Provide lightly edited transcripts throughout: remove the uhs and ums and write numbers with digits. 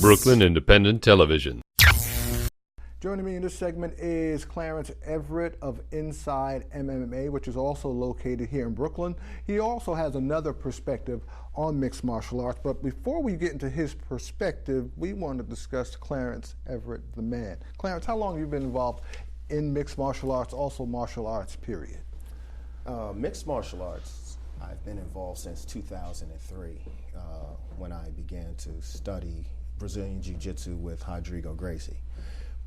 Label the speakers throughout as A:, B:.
A: Brooklyn Independent Television.
B: Joining me in this segment is Clarence Everett of Inside MMA, which is also located here in Brooklyn. He also has another perspective on mixed martial arts. But before we get into his perspective, we want to discuss Clarence Everett, the man. Clarence, how long have you been involved in mixed martial arts, also martial arts, period?
C: Mixed martial arts, I've been involved since 2003 when I began to study Brazilian Jiu-Jitsu with Rodrigo Gracie.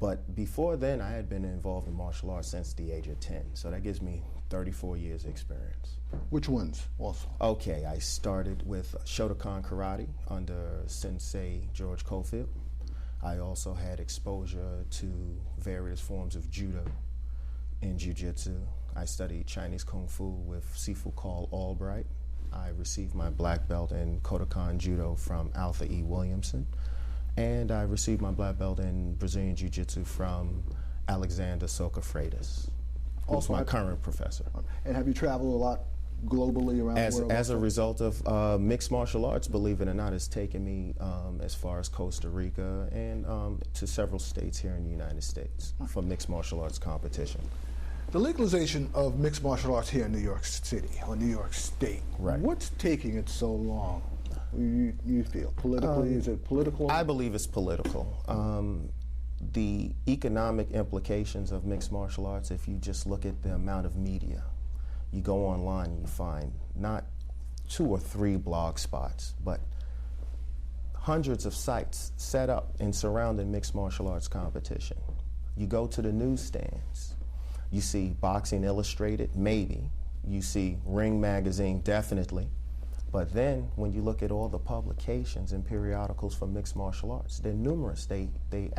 C: But before then, I had been involved in martial arts since the age of 10, so that gives me 34 years experience.
B: Which ones also?
C: Okay, I started with Shotokan Karate under Sensei George Cofield. I also had exposure to various forms of judo and jiu-jitsu. I studied Chinese Kung Fu with Sifu Carl Albright. I received my black belt in Kodokan Judo from Arthur E. Williamson. And I received my black belt in Brazilian Jiu-Jitsu from Alexander Soca Freitas, who's my current professor.
B: And have you traveled a lot globally around the world?
C: As a result of mixed martial arts, believe it or not, it's taken me as far as Costa Rica and to several states here in the United States for mixed martial arts competition.
B: The legalization of mixed martial arts here in New York City, or New York State,
C: right.
B: What's taking it so long? You feel politically? Is it political?
C: I believe it's political. The economic implications of mixed martial arts, if you just look at the amount of media, you go online and you find not 2 or 3 blog spots, but hundreds of sites set up and surrounding mixed martial arts competition. You go to the newsstands, you see Boxing Illustrated, maybe. You see Ring Magazine, definitely. But then, when you look at all the publications and periodicals for mixed martial arts, they're numerous. There are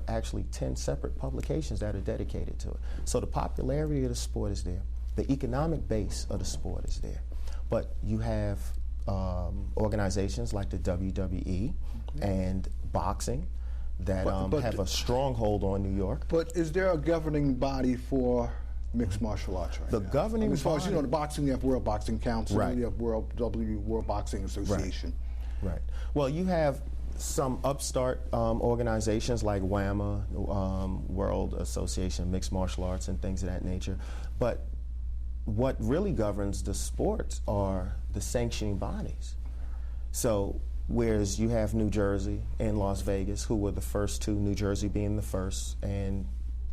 C: actually 10 separate publications that are dedicated to it. So the popularity of the sport is there. The economic base of the sport is there. But you have organizations like the WWE and boxing that have a stronghold on New York.
B: But is there a governing body for mixed martial arts right now?
C: The governing
B: as far as,
C: body,
B: the boxing, you have World Boxing Council,
C: right.
B: You have World Boxing Association.
C: Right. Well, you have some upstart organizations like WAMA, World Association of Mixed Martial Arts, and things of that nature. But what really governs the sport are the sanctioning bodies. So, whereas you have New Jersey and Las Vegas, who were the first two, New Jersey being the first and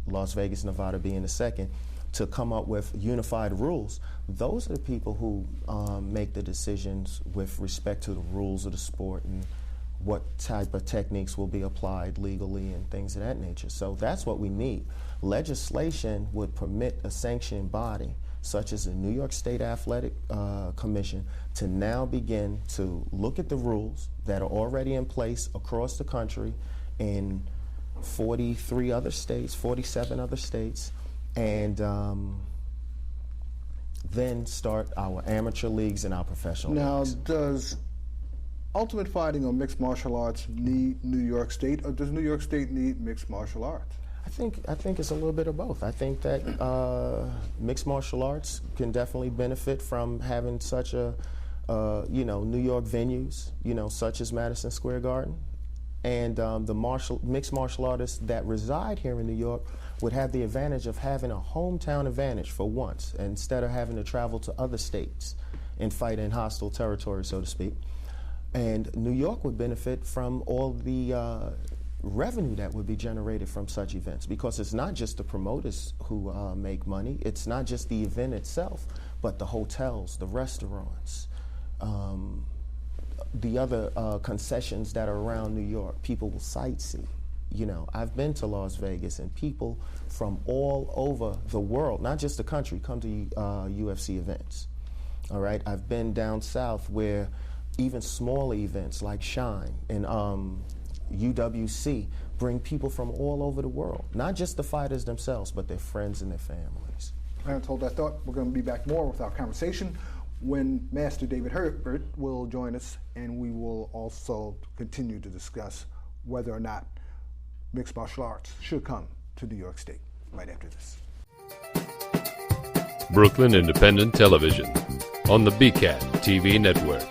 C: Las Vegas, Nevada being the second, to come up with unified rules, those are the people who make the decisions with respect to the rules of the sport and what type of techniques will be applied legally and things of that nature. So that's what we need. Legislation would permit a sanctioning body, such as the New York State Athletic Commission, to now begin to look at the rules that are already in place across the country in 43 other states, 47 other states, and then start our amateur leagues and our professional leagues.
B: Now, does Ultimate Fighting or mixed martial arts need New York State, or does New York State need mixed martial arts?
C: I think it's a little bit of both. I think that mixed martial arts can definitely benefit from having such a, New York venues, such as Madison Square Garden. And the mixed martial artists that reside here in New York would have the advantage of having a hometown advantage for once, instead of having to travel to other states and fight in hostile territory, so to speak. And New York would benefit from all the revenue that would be generated from such events, because it's not just the promoters who make money, it's not just the event itself, but the hotels, the restaurants, the other concessions that are around New York. People will sightsee. I've been to Las Vegas, and people from all over the world, not just the country, come to UFC events. All right, I've been down south where even small events like Shine and UWC bring people from all over the world, not just the fighters themselves, but their friends and their families.
B: Clarence, hold that thought. We're going to be back more with our conversation when Master David Herbert will join us, and we will also continue to discuss whether or not mixed martial arts should come to New York State right after this.
A: Brooklyn Independent Television on the BCAT TV network.